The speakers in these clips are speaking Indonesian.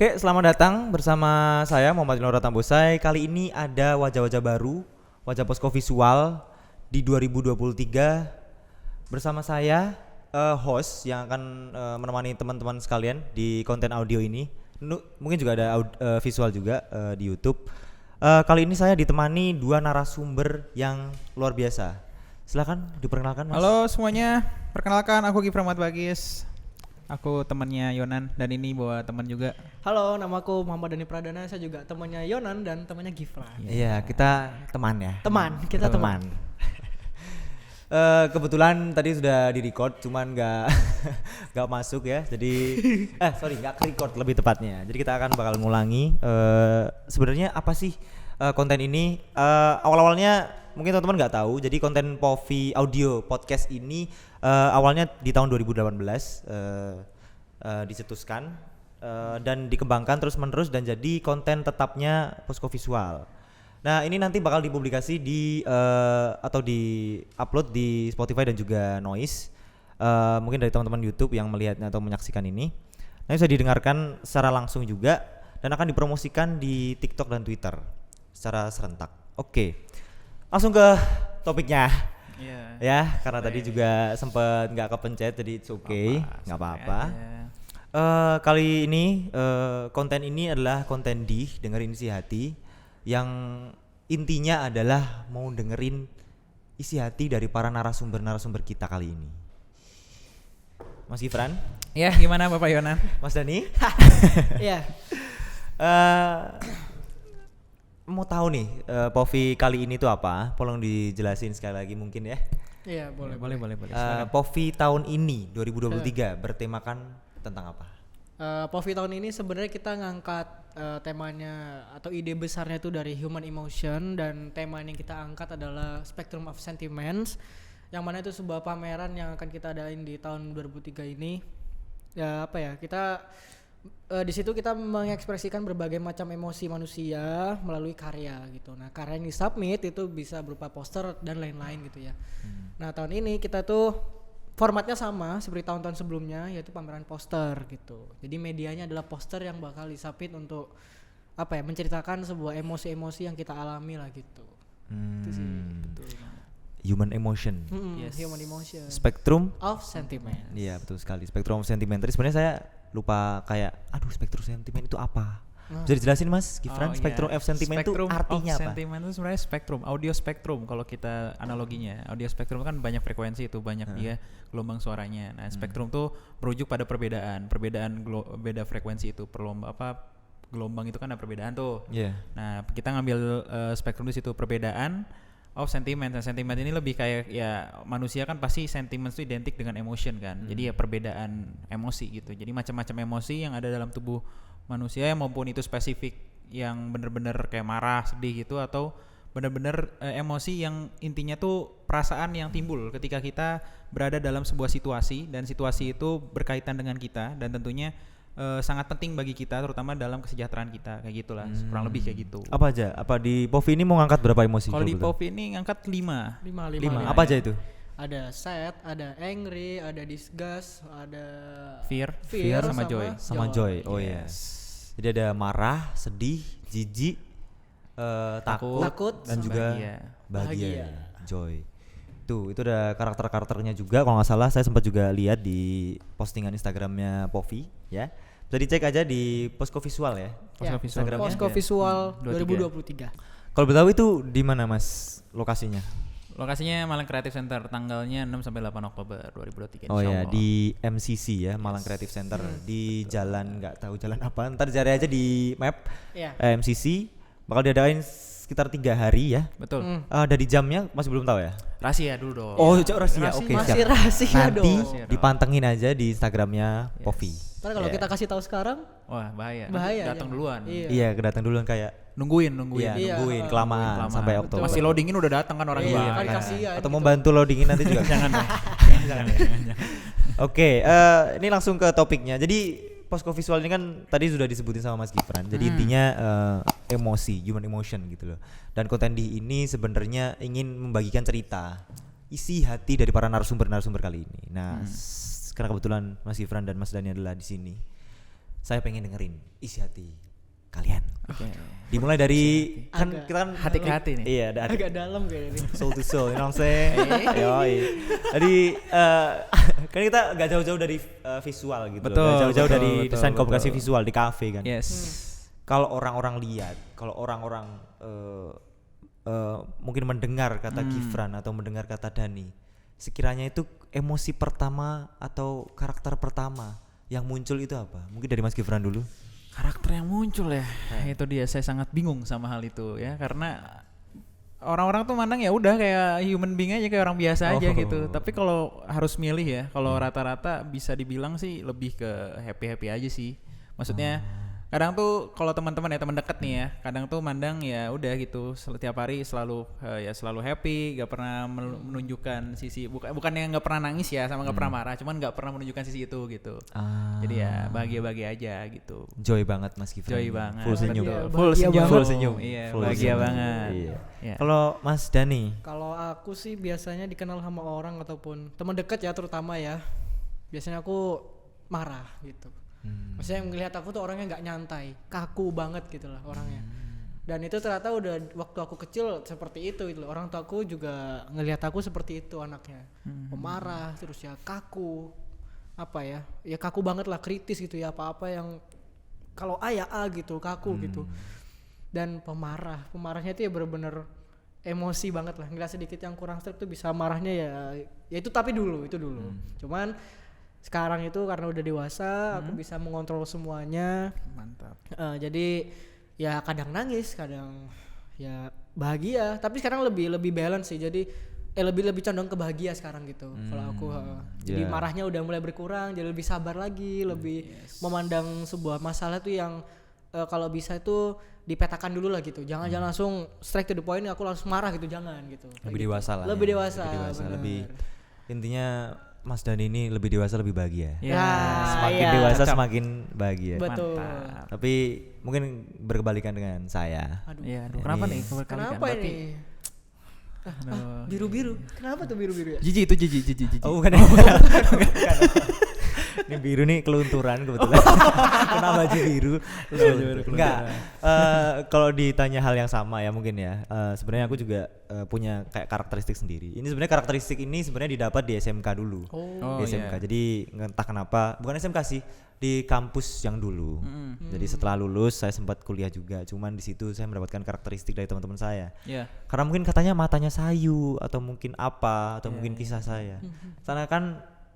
Oke, selamat datang bersama saya Muhammad Ilham Tambosai. Kali ini ada wajah-wajah baru, wajah Posko Visual di 2023 bersama saya host yang akan menemani teman-teman sekalian di konten audio ini. Mungkin juga ada visual juga di YouTube. Kali ini saya ditemani dua narasumber yang luar biasa. Silakan diperkenalkan, Mas. Halo semuanya, perkenalkan aku Gifran Muhammad Bagis. Aku temannya Yonan dan ini bawa teman juga. Halo, namaku Muhammad Dhani Pradana. Saya juga temannya Yonan dan temannya Gifran. Iya, kita teman ya. Kita teman. Kebetulan tadi sudah di-record, cuman nggak masuk ya. Jadi nggak ke-record lebih tepatnya. Jadi kita akan bakal ngulangi. Sebenarnya apa sih konten ini? Awal-awalnya mungkin teman-teman nggak tahu. Jadi konten Povi Audio Podcast ini awalnya di tahun 2018 dicetuskan dan dikembangkan terus-menerus dan jadi konten tetapnya Posko Visual. Nah, ini nanti bakal dipublikasi atau di-upload di Spotify dan juga Noise. Mungkin dari teman-teman YouTube yang melihatnya atau menyaksikan ini. Nah, bisa didengarkan secara langsung juga dan akan dipromosikan di TikTok dan Twitter secara serentak. Oke. Langsung ke topiknya. Ya, karena tadi juga sempat nggak kepencet, jadi it's okay, nggak apa-apa. Kali ini konten ini adalah konten dengerin isi hati, yang intinya adalah mau dengerin isi hati dari para narasumber kita kali ini. Mas Gifran? Ya, gimana Bapak Yonan? Mas Dhani? Iya. Mau tahu nih Povi kali ini tuh apa? Tolong dijelasin sekali lagi mungkin ya. Iya, boleh. Povi tahun ini 2023 bertemakan tentang apa? Povi tahun ini sebenarnya kita ngangkat temanya atau ide besarnya itu dari human emotion, dan tema yang kita angkat adalah Spectrum of Sentiments, yang mana itu sebuah pameran yang akan kita adain di tahun 2003 ini. Ya apa ya, kita di situ kita mengekspresikan berbagai macam emosi manusia melalui karya gitu. Nah, karya yang disubmit itu bisa berupa poster dan lain-lain gitu ya. Nah, tahun ini kita tuh formatnya sama seperti tahun-tahun sebelumnya, yaitu pameran poster gitu. Jadi medianya adalah poster yang bakal disubmit untuk apa ya, menceritakan sebuah emosi-emosi yang kita alami lah gitu. Itu sih, betul. Human emotion. Yes. Human emotion. Spectrum of Sentiment. Iya, betul sekali. Spectrum of Sentiment. Tadi sebenarnya saya lupa Spectrum Sentiment itu apa? Bisa dijelasin Mas Gifran, Spectrum of Sentiment itu artinya apa? Sentiment itu sebenarnya spektrum, audio spektrum kalau kita analoginya. Audio spektrum kan banyak frekuensi itu, banyak dia gelombang suaranya. Nah, spektrum tuh merujuk pada perbedaan beda frekuensi itu. Gelombang itu kan ada perbedaan tuh. Yeah. Nah, kita ngambil spektrum di situ, perbedaan of sentiment. Nah, sentiment ini lebih kayak ya manusia kan pasti sentiment itu identik dengan emotion kan. Jadi ya perbedaan emosi gitu. Jadi macam-macam emosi yang ada dalam tubuh manusia, maupun itu spesifik yang benar-benar kayak marah, sedih gitu, atau benar-benar emosi yang intinya tuh perasaan yang timbul ketika kita berada dalam sebuah situasi, dan situasi itu berkaitan dengan kita dan tentunya sangat penting bagi kita, terutama dalam kesejahteraan kita, kayak gitulah. Kurang lebih kayak gitu. Apa aja? Apa di Povi ini mau ngangkat berapa emosi? Kalau di Povi ini ngangkat 5. 5. Apa aja itu? Ada sad, ada angry, ada disgust, ada fear sama joy. Oh iya. Jadi ada marah, sedih, jijik, takut dan juga bahagia. Joy. Itu ada karakter-karakternya juga. Kalau nggak salah saya sempat juga lihat di postingan Instagramnya Povi ya. Bisa dicek aja di Posko Visual ya. Posko Visual 2023. Kalau boleh tahu itu di mana Mas lokasinya? Lokasinya Malang Creative Center, tanggalnya 6 sampai 8 Oktober 2023. Oh ya, di MCC ya, Malang Creative Center di jalan, nggak tahu jalan apa. Ntar cari aja di map. MCC bakal diadain sekitar 3 hari ya. Betul. Dari jamnya masih belum tahu ya? Rahasia dulu dong. Oh, rahasia. Oke, masih siap. rahasia Nanti dong. dipantengin aja di Instagramnya Povi. Karena kalau kita kasih tahu sekarang, wah bahaya. Datang Datang duluan. Iya, kedatang duluan kayak nungguin. Nungguin kelamaan sampai Oktober. Masih loadingin udah datang kan orang iya, duluan. kan kasihan. Atau mau bantu loadingin nanti juga. Jangan. Oke, ini langsung ke topiknya. Jadi Posko Visual ini kan tadi sudah disebutin sama Mas Gifran. Jadi intinya emosi, human emotion gitu loh. Dan konten ini sebenarnya ingin membagikan cerita, isi hati dari para narasumber kali ini. Nah, karena kebetulan Mas Gifran dan Mas Dhani adalah di sini. saya pengen dengerin isi hati kalian. Oke. Dimulai dari kan Agak kita kan Hati ke hati nih. Iya, dari Agak dalam kayaknya nih. soul to soul, you know what I'm saying? Yoi. Jadi kan kita gak jauh-jauh dari visual gitu. Betul, Gak jauh-jauh betul, dari betul, desain komunikasi betul. visual di kafe kan. Yes. Kalau orang-orang lihat, kalau orang-orang mungkin mendengar kata Gifran atau mendengar kata Dani, sekiranya itu emosi pertama atau karakter pertama yang muncul itu apa? Mungkin dari Mas Gifran dulu. Karakter yang muncul ya, itu dia, saya sangat bingung sama hal itu ya, karena orang-orang tuh mandang ya udah kayak human being aja, kayak orang biasa aja gitu. Tapi kalau harus milih ya, kalau rata-rata bisa dibilang sih lebih ke happy aja sih. Maksudnya kadang tuh kalau teman-teman ya, teman dekat nih ya, kadang tuh mandang ya udah gitu setiap hari selalu ya selalu happy, gak pernah menunjukkan sisi bukannya nggak pernah nangis ya, sama nggak pernah marah, cuman nggak pernah menunjukkan sisi itu gitu. Jadi ya bahagia aja gitu. Joy banget Mas Gifran. Joy banget. Full senyum. Betul. Full Bahagia senyum. banget. Full senyum. Iya, Full bahagia senyum. banget. Iya. Ya. Kalau Mas Dani, Kalau aku sih biasanya dikenal sama orang ataupun teman dekat ya, terutama ya. Biasanya aku marah gitu. Maksudnya melihat aku tuh orangnya nggak nyantai, kaku banget gitu lah orangnya. Dan itu ternyata udah waktu aku kecil seperti itu gitu. Orang tua aku juga ngelihat aku seperti itu anaknya. Pemarah, terus ya kaku. Apa ya? Ya kaku banget lah, kritis gitu ya, apa-apa yang kalau A ya A gitu, kaku gitu. Dan pemarahnya itu ya bener-bener emosi banget lah. Ngeliat sedikit yang kurang strip tuh bisa marahnya ya itu, tapi itu dulu. Cuman sekarang itu karena udah dewasa, aku bisa mengontrol semuanya. Mantap. Jadi ya kadang nangis, kadang ya bahagia. Tapi sekarang lebih balance sih. Jadi lebih condong ke bahagia sekarang gitu. Kalau aku jadi marahnya udah mulai berkurang, jadi lebih sabar lagi, lebih memandang sebuah masalah tuh yang kalau bisa itu dipetakan dulu lah gitu. Jangan langsung straight to the point, aku langsung marah gitu, jangan gitu. lebih dewasa lah. Lebih ya. dewasa, bener. Lebih intinya Mas Dani ini lebih dewasa, lebih bahagia. Ya, Semakin iya. dewasa Cocok. semakin bahagia. Betul. Mantap. Tapi mungkin berkebalikan dengan saya. Aduh. Iya, aduh, kenapa Ini- nih? Kenapa ini? Biru-biru. Kenapa tuh biru-biru ya? Jijik itu jijik. Oh bukan ya? Ini biru nih kelunturan kebetulan. Kena baju biru. Enggak. Kalau ditanya hal yang sama ya mungkin ya. Sebenarnya aku juga punya kayak karakteristik sendiri. Ini sebenarnya karakteristik ini sebenarnya didapat di SMK dulu. Oh, Di SMK. iya. Jadi entah kenapa, bukan SMK sih, di kampus yang dulu. Jadi setelah lulus saya sempat kuliah juga. Cuman di situ saya mendapatkan karakteristik dari teman-teman saya. Iya. Karena mungkin katanya matanya sayu atau mungkin apa atau mungkin kisah saya. Karena kan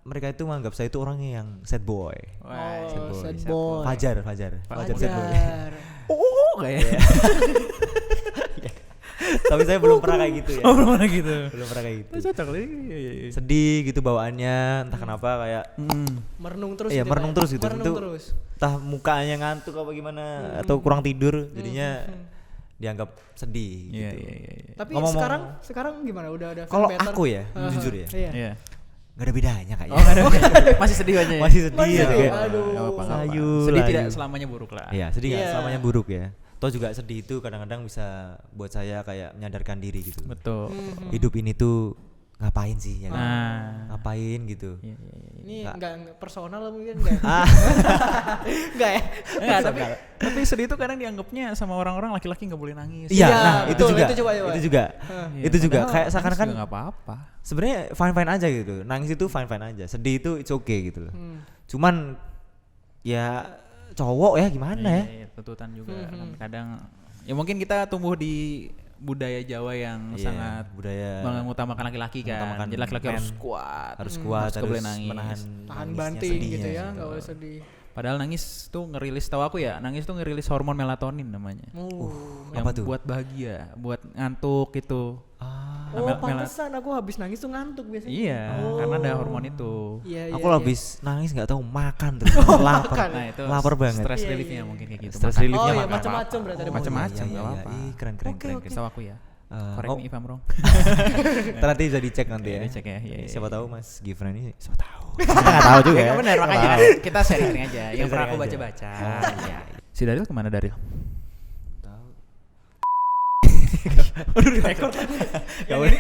mereka itu menganggap saya itu orangnya yang sad boy. Wah, Sad boy. Fajar sad boy. Fajar. Oh, kayak. Tapi saya belum pernah kayak gitu ya. Oh, belum pernah gitu. Belum pernah kayak gitu. Cocok nih. Iya. Sedih gitu bawaannya, entah kenapa kayak Merenung terus. iya gitu, merenung Pak. terus gitu. Merenung Itu terus. entah mukanya ngantuk apa gimana atau kurang tidur jadinya dianggap sedih Iya, gitu. iya. Tapi Ngomong-ngomong- sekarang gimana? Udah ada Kalau feel better? aku ya, jujur ya, Iya. Iya. nggak ada bedanya kayaknya. Oh, nggak ada. Masih sedih aja ya. Masih sedih Masih ya. sedih, kayak, aduh. Nggak apa-apa, nggak apa-apa. Sayu, Sedih layu. tidak selamanya buruk lah. Iya, sedih nggak Iya. selamanya buruk ya. Toh juga sedih itu kadang-kadang bisa buat saya kayak menyadarkan diri gitu. Betul. Hidup ini tuh ngapain sih ya kan? Nah. Ngapain gitu. Iya, iya, iya. Ini Nggak. enggak personal lah mungkin enggak. Ah, Enggak ya? Enggak, tapi sedih itu kadang dianggapnya sama orang-orang laki-laki nggak boleh nangis. iya, Iya, nah itu betul, juga. itu coba. Itu juga. Iya, Itu juga padahal kayak nangis seakan-akan juga nggak apa-apa. sebenarnya fine-fine aja gitu. Nangis itu fine-fine aja. Sedih itu it's okay gitu loh. Cuman ya cowok ya gimana ya? Iya, tuntutan juga kan kadang ya mungkin kita tumbuh di budaya Jawa yang Iya, sangat budaya mengutamakan laki-laki kan. mengutamakan Jadi laki-laki men. harus kuat, harus kuat, nggak boleh harus nangis. menahan Tahan nangisnya, banting sedihnya gitu ya, gitu. enggak boleh sedih. Padahal nangis tuh ngerilis, tahu aku ya, nangis tuh ngerilis hormon melatonin namanya. Yang apa tuh? buat bahagia, buat ngantuk gitu. Ah, Oh, pantesan aku habis nangis tuh ngantuk biasanya. Iya, karena ada hormon itu. Iya, aku iya, habis nangis nggak tahu makan terus lapar. Nah, itu lapar banget. stress Iya, reliefnya iya. mungkin kayak gitu. Stress Makan. reliefnya Oh iya, makan. macam-macam berarti ada Macam-macam, Iya, nggak iya, apa-apa. iya. Keren keren keren. keren. Setahu aku ya. Correct oh, me if I'm wrong. ntar nanti bisa dicek nanti Iya, ya. dicek ya, iya, iya, Siapa iya. tahu Mas Gifran ini siapa tahu. Kita nggak tahu juga ya. Benar, Siapa makanya tahu. kita sharing aja. Yang pernah aku Sharing aja. baca-baca. Iya. Si Daryl kemana Daryl? Tahu. Udah direkord. Gak boleh.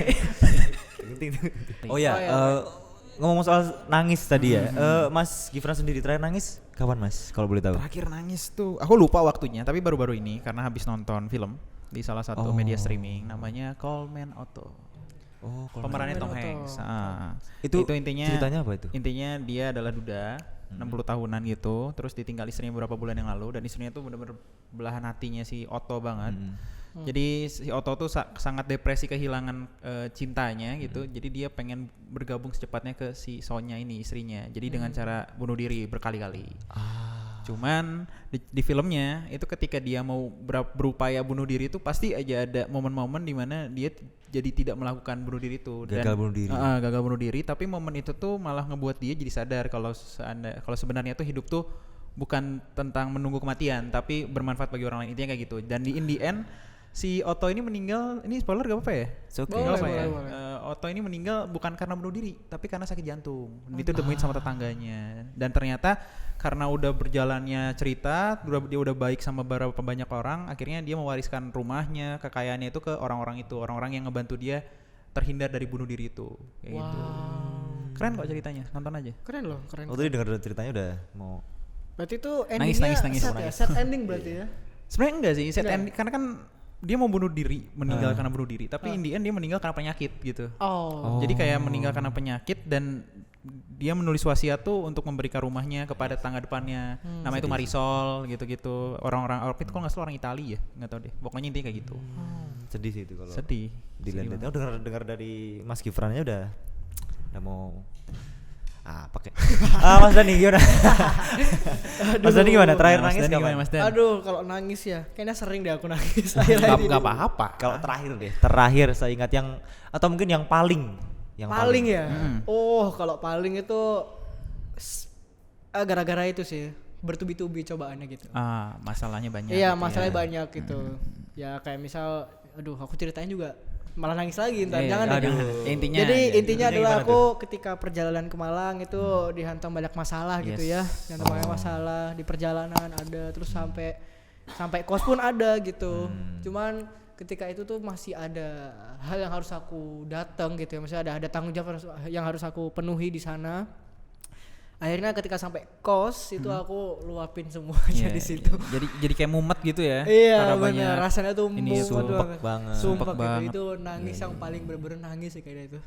Oh ya, Oh, iya. ngomong soal nangis tadi ya. Mas Gifran sendiri terakhir nangis kapan Mas? Kalau boleh tahu. Terakhir nangis tuh, aku lupa waktunya, tapi baru-baru ini karena habis nonton film di salah satu media streaming namanya Coleman Otto. Oh, Pemerannya Tom Otto. Hanks. Itu intinya ceritanya apa itu? Intinya dia adalah duda 60 tahunan gitu, terus ditinggal istrinya beberapa bulan yang lalu dan istrinya tuh bener-bener belahan hatinya si Otto banget. Jadi si Otto tuh sangat depresi kehilangan cintanya gitu. Jadi dia pengen bergabung secepatnya ke si Sonya ini istrinya. Jadi dengan cara bunuh diri berkali-kali. Cuman di filmnya itu ketika dia mau berupaya bunuh diri itu pasti aja ada momen-momen di mana dia jadi tidak melakukan bunuh diri itu. Gagal bunuh diri. Gagal bunuh diri, tapi momen itu tuh malah ngebuat dia jadi sadar kalau sebenarnya tuh hidup tuh bukan tentang menunggu kematian, tapi bermanfaat bagi orang lain, intinya kayak gitu. Dan in the end si Otto ini meninggal, ini spoiler gak apa-apa ya? It's okay. Nggak apa-apa ya? Boleh. Otto ini meninggal bukan karena bunuh diri, tapi karena sakit jantung. Itu ditemuin sama tetangganya. Dan ternyata karena udah berjalannya cerita, dia udah baik sama beberapa banyak orang, akhirnya dia mewariskan rumahnya, kekayaannya itu ke orang-orang itu, orang-orang yang ngebantu dia terhindar dari bunuh diri itu. Kayak gitu. Keren kok ceritanya, nonton aja. Keren loh, keren. Oh, tadi dengar ceritanya udah mau. Berarti itu Nangis, endingnya nangis. sad ya? Sad ending berarti ya? Sebenarnya enggak sih, Enggak. ending karena kan dia mau bunuh diri, meninggal karena bunuh diri, tapi in the end dia meninggal karena penyakit gitu. Oh. Jadi kayak meninggal karena penyakit dan dia menulis wasiat tuh untuk memberikan rumahnya kepada tetangga depannya. Namanya itu Marisol gitu-gitu. Orang-orang itu kalau nggak salah orang Italia ya, nggak tahu deh. Pokoknya intinya kayak gitu. Sedih sih itu kalau. Sedih. Dilihat. Oh, dengar dari Mas Gifrannya udah mau pakai. Mas Dani gimana? Mas Dani gimana? Terakhir Mas nangis Dani kapan? gimana, Mas Dan? Aduh, kalau nangis ya, kayaknya sering deh aku nangis. Akhir-akhir ini. Gak apa-apa. Kalau terakhir deh, terakhir saya ingat yang atau mungkin yang paling Paling ya. Mm. Oh, kalau paling itu gara-gara itu sih, bertubi-tubi cobaannya gitu. Masalahnya banyak. Iya, gitu masalahnya ya. banyak gitu. Ya kayak misal, aduh aku ceritain juga malah nangis lagi ntar, Iya, jangan deh. aduh. Intinya Jadi intinya adalah gimana aku tuh? ketika perjalanan ke Malang itu dihantam banyak masalah gitu ya. Dihantam banyak masalah di perjalanan ada, terus sampai kos pun ada gitu. Cuman ketika itu tuh masih ada hal yang harus aku datang gitu ya. Maksudnya ada tanggung jawab yang harus aku penuhi di sana. Akhirnya ketika sampai kos itu aku luapin semuanya Iya, di situ. iya. Jadi kayak mumet gitu ya. Iya Karena bener, banyak rasanya tuh ini mumet sumpek banget. Sumpek Sumpek gitu. banget. Itu nangis yang paling bener-bener nangis sih kayaknya itu.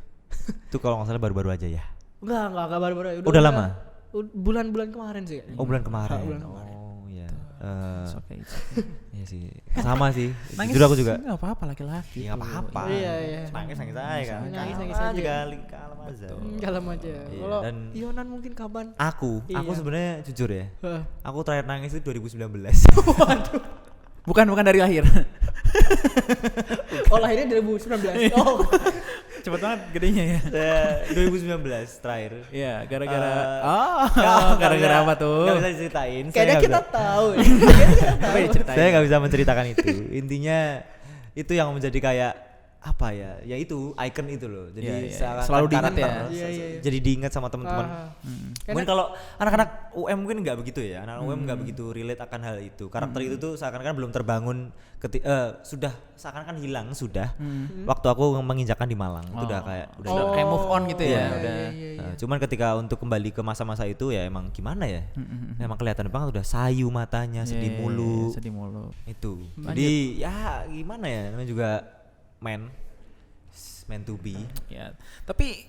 Itu kalau nggak salah baru-baru aja ya. Enggak baru-baru. Udah lama? Bulan-bulan kemarin sih kayaknya. Oh, bulan kemarin. Bulan kemarin. Oh iya. It's okay, it's okay. Iya sih. Sama sih. Nangis Jujur aku juga. nggak apa-apa laki-laki. Ya nggak apa-apa. Iya. Nangis aja kan. Nangis Kalem aja. kali, kalem aja. Kalem aja. Iya, Kalau dan- Yonan mungkin kapan? Aku Iya. sebenarnya jujur ya. Hah. Aku terakhir nangis itu 2019. Bukan dari lahir. Oh lahirnya 2019. Oh. Cepet banget gedenya ya. 2019 terakhir. Iya, gara-gara Gara-gara apa tuh? Gak bisa diceritain. Saya Kayaknya nggak kita bisa- tahu. Apa diceritain? Saya nggak bisa menceritakan itu. Intinya itu yang menjadi kayak apa ya? Ya itu icon itu loh. Jadi Iya, iya. seakan- Selalu diingat karakter, ya. Iya. Jadi diingat sama teman-teman. Ah. Mungkin kalau anak-anak UM mungkin nggak begitu ya. Anak UM nggak begitu relate akan hal itu. Karakter itu tuh seakan-akan belum terbangun sudah seakan-akan hilang sudah. Waktu aku menginjakan di Malang itu udah kayak udah Udah kayak move on gitu ya. Iya. Udah. cuman ketika untuk kembali ke masa-masa itu ya emang gimana ya? Emang kelihatan banget udah sayu matanya, sedih Iya, mulu. sedih mulu. Itu. Lanjut. Jadi ya gimana ya? Namanya juga meant to be. Ya, tapi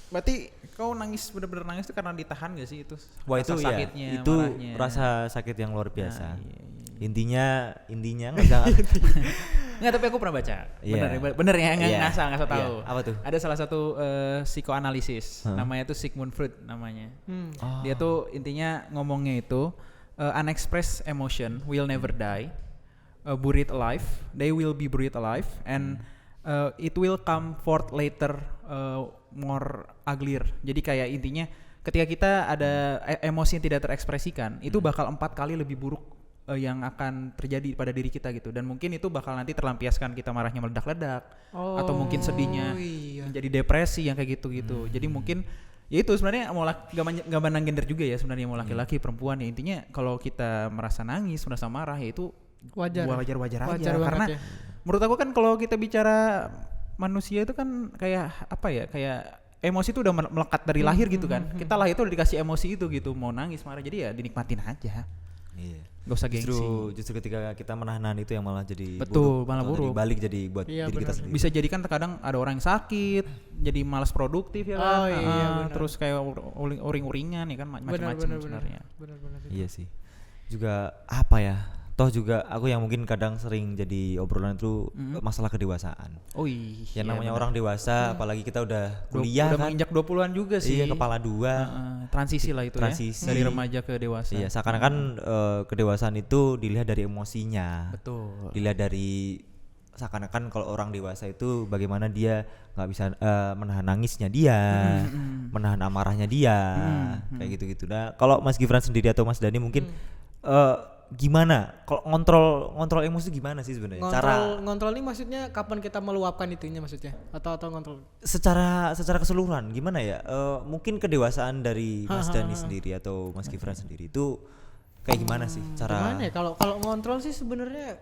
berarti kau nangis bener-bener nangis itu karena ditahan gak sih itu? Wah itu rasa ya, sakitnya, itu marahnya. rasa sakit yang luar biasa. Nah, iya. Intinya nggak usah. Nggak, tapi aku pernah baca. Iya. Bener ya, nggak Iya. ngasal Iya. tahu. Apa tuh? Ada salah satu psikoanalisis, Hah? namanya tuh Sigmund Freud namanya. Oh. Dia tuh intinya ngomongnya itu unexpressed emotion will never die, buried alive, they will be buried alive, and it will come forth later more uglier. Jadi kayak intinya ketika kita ada emosi yang tidak terekspresikan, itu bakal 4 kali lebih buruk yang akan terjadi pada diri kita gitu, dan mungkin itu bakal nanti terlampiaskan kita marahnya meledak-ledak atau mungkin sedihnya iya. menjadi depresi yang kayak gitu-gitu. Jadi mungkin ya itu sebenarnya gak mandang gender juga ya sebenarnya, mau laki-laki perempuan ya, intinya kalau kita merasa nangis, merasa marah ya itu Wajar. wajar-wajar aja, Wajar banget karena ya. menurut aku kan kalau kita bicara manusia itu kan kayak apa ya, kayak emosi itu udah melekat dari lahir gitu kan. Kita lahir itu udah dikasih emosi itu gitu, mau nangis marah jadi ya dinikmatin aja. Iya. Gak usah gengsi. Justru ketika kita menahan itu yang malah jadi Betul, buruk, malah atau buruk. jadi balik jadi buat Iya, diri kita benar. sendiri. Bisa jadi kan terkadang ada orang yang sakit, jadi malas produktif ya kan. Oh, iya, benar. Terus kayak uring-uringan ya kan macam-macam sebenarnya. Benar. Iya sih. Juga apa ya? Toh juga aku yang mungkin kadang sering jadi obrolan itu masalah kedewasaan. Oh iya. Yang namanya orang dewasa, apalagi kita udah kuliah udah kan. menginjak 20-an juga sih. Iya, kepala dua. Transisi lah itu Transisi. ya. Dari remaja ke dewasa. Iya, seakan-akan kedewasaan itu dilihat dari emosinya. Betul. Dilihat dari seakan-akan kalau orang dewasa itu bagaimana dia nggak bisa menahan nangisnya dia, menahan amarahnya dia, kayak gitu-gitu. Nah, kalau Mas Gibran sendiri atau Mas Dani mungkin gimana? Kalau ngontrol emosi gimana sih sebenarnya? Ngontrol ini maksudnya kapan kita meluapkan itunya maksudnya? Atau ngontrol? Secara keseluruhan gimana ya? Mungkin kedewasaan dari Mas Dani sendiri atau Mas Gibran sendiri itu kayak gimana sih cara? Gimana ya? Kalau ngontrol sih sebenarnya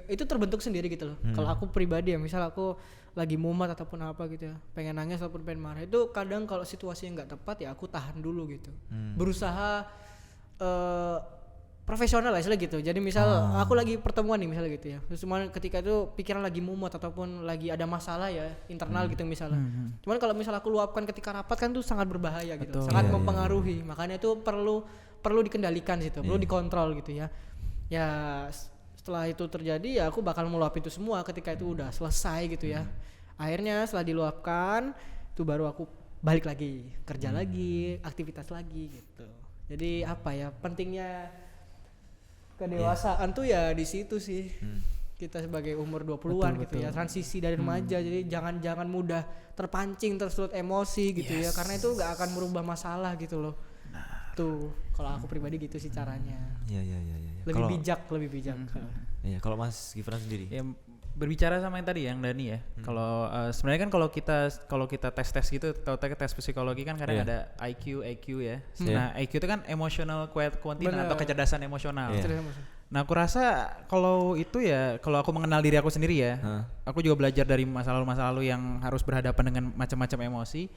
itu terbentuk sendiri gitu loh. Kalau aku pribadi ya, misal aku lagi mumet ataupun apa gitu ya, pengen nangis ataupun pengen marah, itu kadang kalau situasi yang nggak tepat ya aku tahan dulu gitu. Berusaha profesional lah istilah gitu. Jadi misal aku lagi pertemuan nih misalnya gitu ya. Terus cuman ketika itu pikiran lagi mumet ataupun lagi ada masalah ya internal gitu misalnya. Cuman kalau misal aku luapkan ketika rapat kan tuh sangat berbahaya gitu. Betul. Sangat Iya, mempengaruhi. Makanya itu perlu dikendalikan gitu, perlu dikontrol gitu ya. Ya setelah itu terjadi ya aku bakal meluapin itu semua ketika itu udah selesai gitu ya. Akhirnya setelah diluapkan itu baru aku balik lagi, kerja lagi, aktivitas lagi gitu. Jadi apa ya, pentingnya kedewasaan tuh ya di situ sih. Kita sebagai umur 20-an gitu ya, transisi dari remaja, jadi jangan mudah terpancing tersulut emosi gitu ya, karena itu nggak akan merubah masalah gitu loh. Tuh kalau aku pribadi gitu sih caranya. Iya. Lebih bijak. Iya, kalau Mas Gibran sendiri. Ya, berbicara sama yang tadi yang Dani ya. Kalau sebenarnya kan kalau kita tes gitu, tes psikologi kan kadang ada IQ, EQ ya. Nah, IQ itu kan emotional quotient atau kecerdasan emosional. Iya. Nah, aku rasa kalau itu ya, kalau aku mengenal diri aku sendiri ya, aku juga belajar dari masa lalu yang harus berhadapan dengan macam-macam emosi.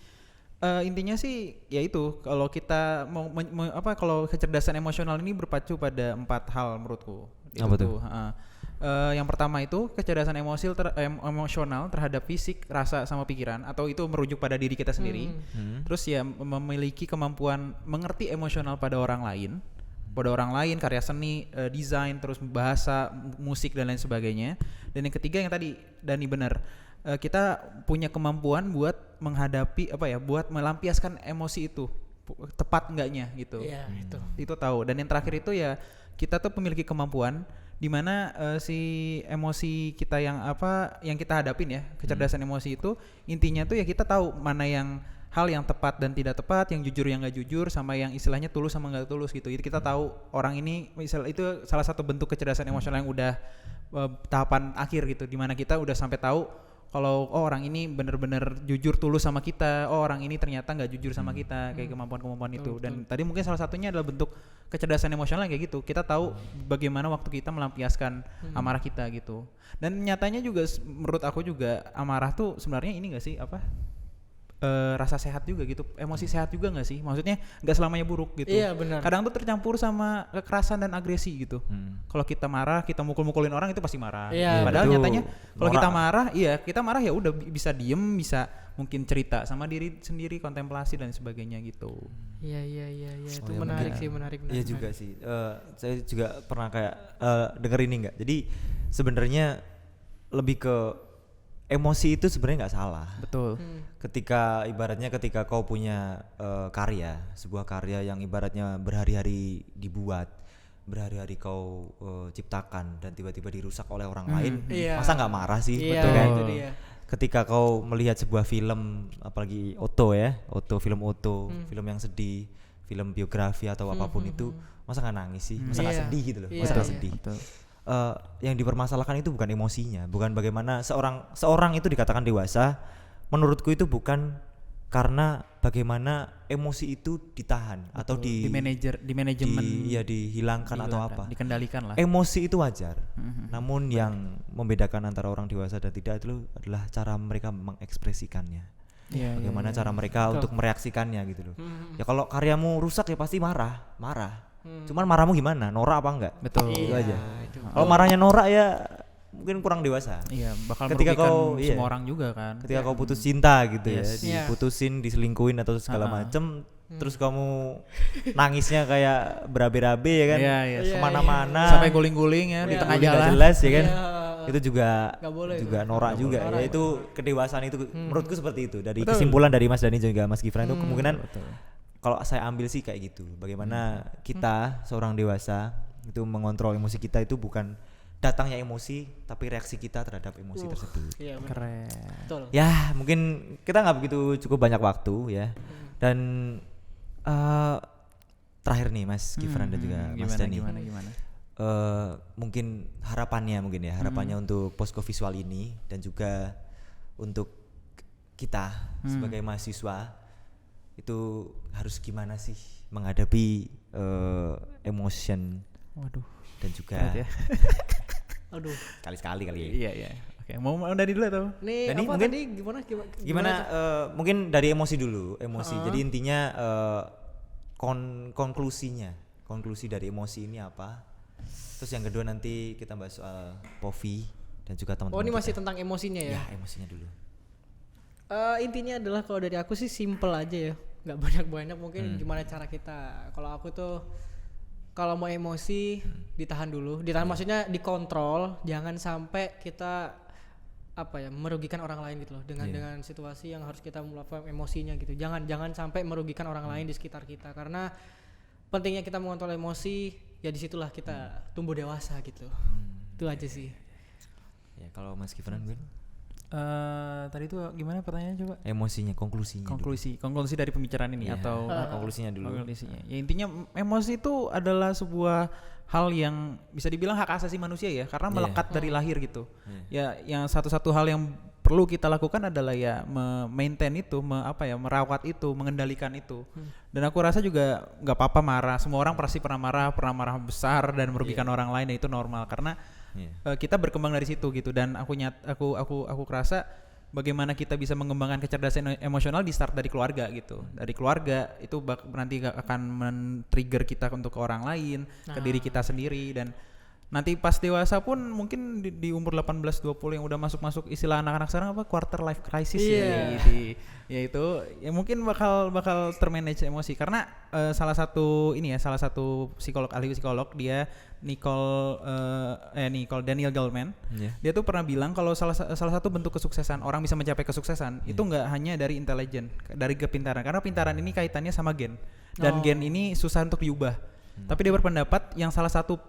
Intinya sih ya itu, kalau kita kalau kecerdasan emosional ini berpacu pada 4 hal menurutku. Apa tuh? Yang pertama itu kecerdasan emosional terhadap fisik, rasa sama pikiran, atau itu merujuk pada diri kita sendiri. Terus ya memiliki kemampuan mengerti emosional pada orang lain, karya seni, desain, terus bahasa, musik dan lain sebagainya. Dan yang ketiga yang tadi Dani benar, kita punya kemampuan buat menghadapi buat melampiaskan emosi itu tepat enggaknya gitu. Iya, Itu tahu. Dan yang terakhir itu ya kita tuh memiliki kemampuan di mana si emosi kita yang kita hadapin ya, kecerdasan emosi itu intinya tuh ya kita tahu mana yang hal yang tepat dan tidak tepat, yang jujur yang nggak jujur, sama yang istilahnya tulus sama nggak tulus gitu. Jadi kita tahu orang ini itu salah satu bentuk kecerdasan emosional yang udah tahapan akhir gitu, di mana kita udah sampai tahu kalau orang ini benar-benar jujur tulus sama kita, orang ini ternyata nggak jujur sama kita, kayak kemampuan-kemampuan itu. Dan tadi mungkin salah satunya adalah bentuk kecerdasan emosional kayak gitu. Kita tahu bagaimana waktu kita melampiaskan amarah kita gitu. Dan nyatanya juga menurut aku juga amarah tuh sebenarnya ini nggak sih rasa sehat juga gitu, emosi sehat juga nggak sih? Maksudnya nggak selamanya buruk gitu. Iya, benar. Kadang tuh tercampur sama kekerasan dan agresi gitu. Kalau kita marah, kita mukul-mukulin orang itu pasti marah. Iya, Padahal betul. nyatanya kalau kita marah ya udah bisa diem, bisa mungkin cerita sama diri sendiri, kontemplasi dan sebagainya gitu. Iya, itu ya menarik mungkin. sih, menarik. Iya juga sih. Saya juga pernah kayak denger ini enggak. Jadi sebenarnya lebih ke emosi itu sebenarnya nggak salah. Betul. Ketika kau punya sebuah karya yang ibaratnya berhari-hari dibuat, berhari-hari kau ciptakan dan tiba-tiba dirusak oleh orang lain, Iya. masa nggak marah sih? Iya, Betul kan? itu dia. Ketika kau melihat sebuah film, apalagi film yang sedih, film biografi atau apapun itu, masa nggak nangis sih? Masa nggak Iya. sedih gitu loh? Iya, Masa nggak iya. sedih? Betul. Yang dipermasalahkan itu bukan emosinya, bukan bagaimana seorang itu dikatakan dewasa. Menurutku itu bukan karena bagaimana emosi itu ditahan atau di manajemen dihilangkan atau apa. Dikendalikan lah. Emosi itu wajar. Namun yang membedakan antara orang dewasa dan tidak itu adalah cara mereka mengekspresikannya. Iya, Bagaimana iya, cara iya. mereka Betul. untuk mereaksikannya gitu loh. Hmm. Ya kalau karyamu rusak ya pasti marah. Cuman marahmu gimana? Norak apa enggak? Betul. Itu aja. itu. Kalau marahnya norak ya mungkin kurang dewasa. Iya, bakal Ketika merugikan kau- iya. semua orang juga kan. Ketika kau putus cinta gitu Yes. ya, Iya. diputusin, diselingkuhin atau segala Ha-ha. macem, terus kamu nangisnya kayak berabe-rabe ya kan, Iya, iya. Iya, kemana-mana, Sampai guling-guling ya di Iya. tengah guling nggak jalan. jelas ya kan, Iya. itu juga Nggak boleh juga itu. norak juga. Norak. Ya itu kedewasaan itu menurutku seperti itu. Dari Betul. kesimpulan dari Mas Dani juga Mas Gifran itu kemungkinan Betul. kalau saya ambil sih kayak gitu. Bagaimana kita seorang dewasa itu mengontrol emosi kita itu bukan datangnya emosi, tapi reaksi kita terhadap emosi tersebut. Iya, benar. Keren. Betul. Ya mungkin kita nggak begitu cukup banyak waktu ya. Dan terakhir nih Mas Gifran dan juga Mas Dani. Gimana? Mungkin harapannya untuk Posko Visual ini dan juga untuk kita sebagai mahasiswa itu harus gimana sih menghadapi emotion Waduh. dan juga Berat ya. Aduh. sekali-sekali kali ya. Iya, iya. Oke, mau dari dulu atau? Nih Dani, apa mungkin tadi Gimana mungkin dari emosi dulu, emosi. Jadi intinya konklusi dari emosi ini apa? Terus yang kedua nanti kita bahas soal Povi dan juga teman-teman. Oh, ini kita. masih tentang emosinya ya? Ya, emosinya dulu. Intinya adalah kalau dari aku sih simple aja ya, nggak banyak-banyak. Mungkin gimana cara kita. Kalau aku tuh kalau mau emosi ditahan dulu, maksudnya dikontrol, jangan sampai kita merugikan orang lain gitu loh dengan situasi yang harus kita melakukan emosinya gitu. Jangan sampai merugikan orang lain di sekitar kita, karena pentingnya kita mengontrol emosi ya disitulah kita tumbuh dewasa gitu. Itu aja sih. Ya, kalau Mas Gifran mungkin Tadi itu gimana pertanyaannya coba? emosinya, konklusinya. Konklusi dari pembicaraan ini Iya, atau konklusinya dulu. konklusinya. Ya intinya emosi itu adalah sebuah hal yang bisa dibilang hak asasi manusia ya, karena Iya. melekat dari lahir gitu. Ya, yang satu-satu hal yang perlu kita lakukan adalah ya maintain itu, merawat itu, mengendalikan itu. Dan aku rasa juga nggak apa-apa marah. Semua orang pasti pernah marah besar dan merugikan orang lain, dan itu normal karena kita berkembang dari situ gitu. Dan aku kerasa bagaimana kita bisa mengembangkan kecerdasan emosional di start dari keluarga gitu. Dari keluarga itu nanti akan men-trigger kita untuk ke orang lain, ke diri kita sendiri, dan nanti pas dewasa pun mungkin di umur 18-20 yang udah masuk istilah anak-anak sekarang quarter life crisis ya itu ya mungkin bakal termanage emosi karena salah satu ahli psikolog dia Nicole Daniel Goleman. Dia tuh pernah bilang kalau salah satu bentuk kesuksesan orang bisa mencapai kesuksesan itu nggak hanya dari intelijen, dari kepintaran, karena pintaran ini kaitannya sama gen dan gen ini susah untuk diubah. Tapi dia berpendapat yang salah satu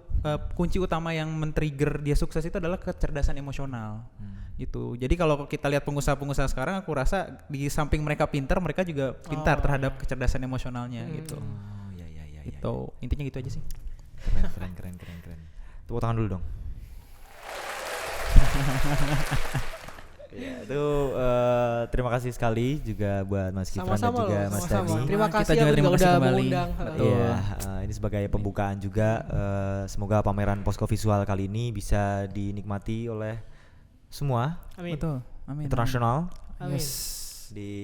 kunci utama yang men-trigger dia sukses itu adalah kecerdasan emosional gitu. Jadi kalau kita lihat pengusaha-pengusaha sekarang, aku rasa di samping mereka pintar, mereka juga pintar terhadap kecerdasan emosionalnya gitu. Itu intinya gitu aja sih. Keren. Tepuk tangan dulu dong. Ya, itu terima kasih sekali juga buat Mas Gifran dan juga Mas Dani. Terima kasih Kita juga terima kasih udah kembali. mengundang. Iya, ini sebagai pembukaan juga. Semoga pameran Posko Visual kali ini bisa dinikmati oleh semua. Amin. Betul. Amin. Internasional. Amin.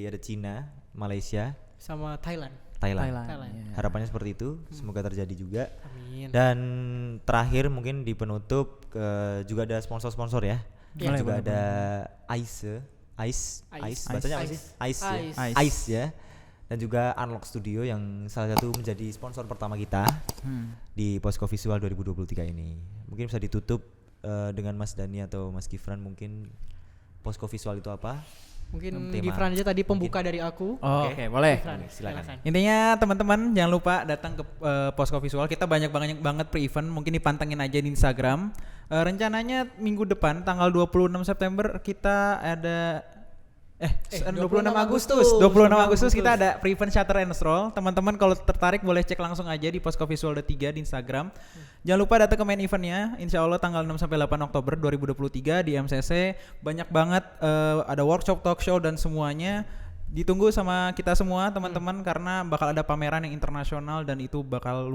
Ada Cina, Malaysia, Sama Thailand. Thailand. Thailand. Harapannya seperti itu. Semoga terjadi juga. Amin. Dan terakhir mungkin di penutup juga ada sponsor-sponsor ya. Ya. Juga ada Ice, bacanya apa sih? Ice ya. Dan juga Unlock Studio yang salah satu menjadi sponsor pertama kita di Posko Visual 2023 ini. Mungkin bisa ditutup dengan Mas Dani atau Mas Gifran, mungkin Posko Visual itu apa? Mungkin Tema. Gifran aja tadi pembuka dari aku. Oke, boleh. Gifran, Silakan. Intinya teman-teman jangan lupa datang ke Posko Visual. Kita banyak banget pre-event, mungkin dipantengin aja di Instagram. Rencananya minggu depan tanggal 26 September kita ada 26 Agustus kita ada pre-event Shutter and Stroll. Teman-teman kalau tertarik boleh cek langsung aja di Posko Visual 3 di Instagram. Jangan lupa datang ke main eventnya, insya Allah tanggal 6-8 Oktober 2023 di MCC. Banyak banget ada workshop, talk show dan semuanya. Ditunggu sama kita semua teman-teman karena bakal ada pameran yang internasional dan itu bakal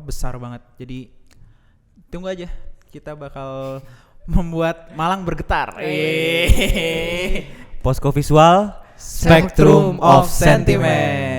besar banget. Jadi tunggu aja, kita bakal membuat Malang bergetar. Posko Visual Spectrum of Sentiment.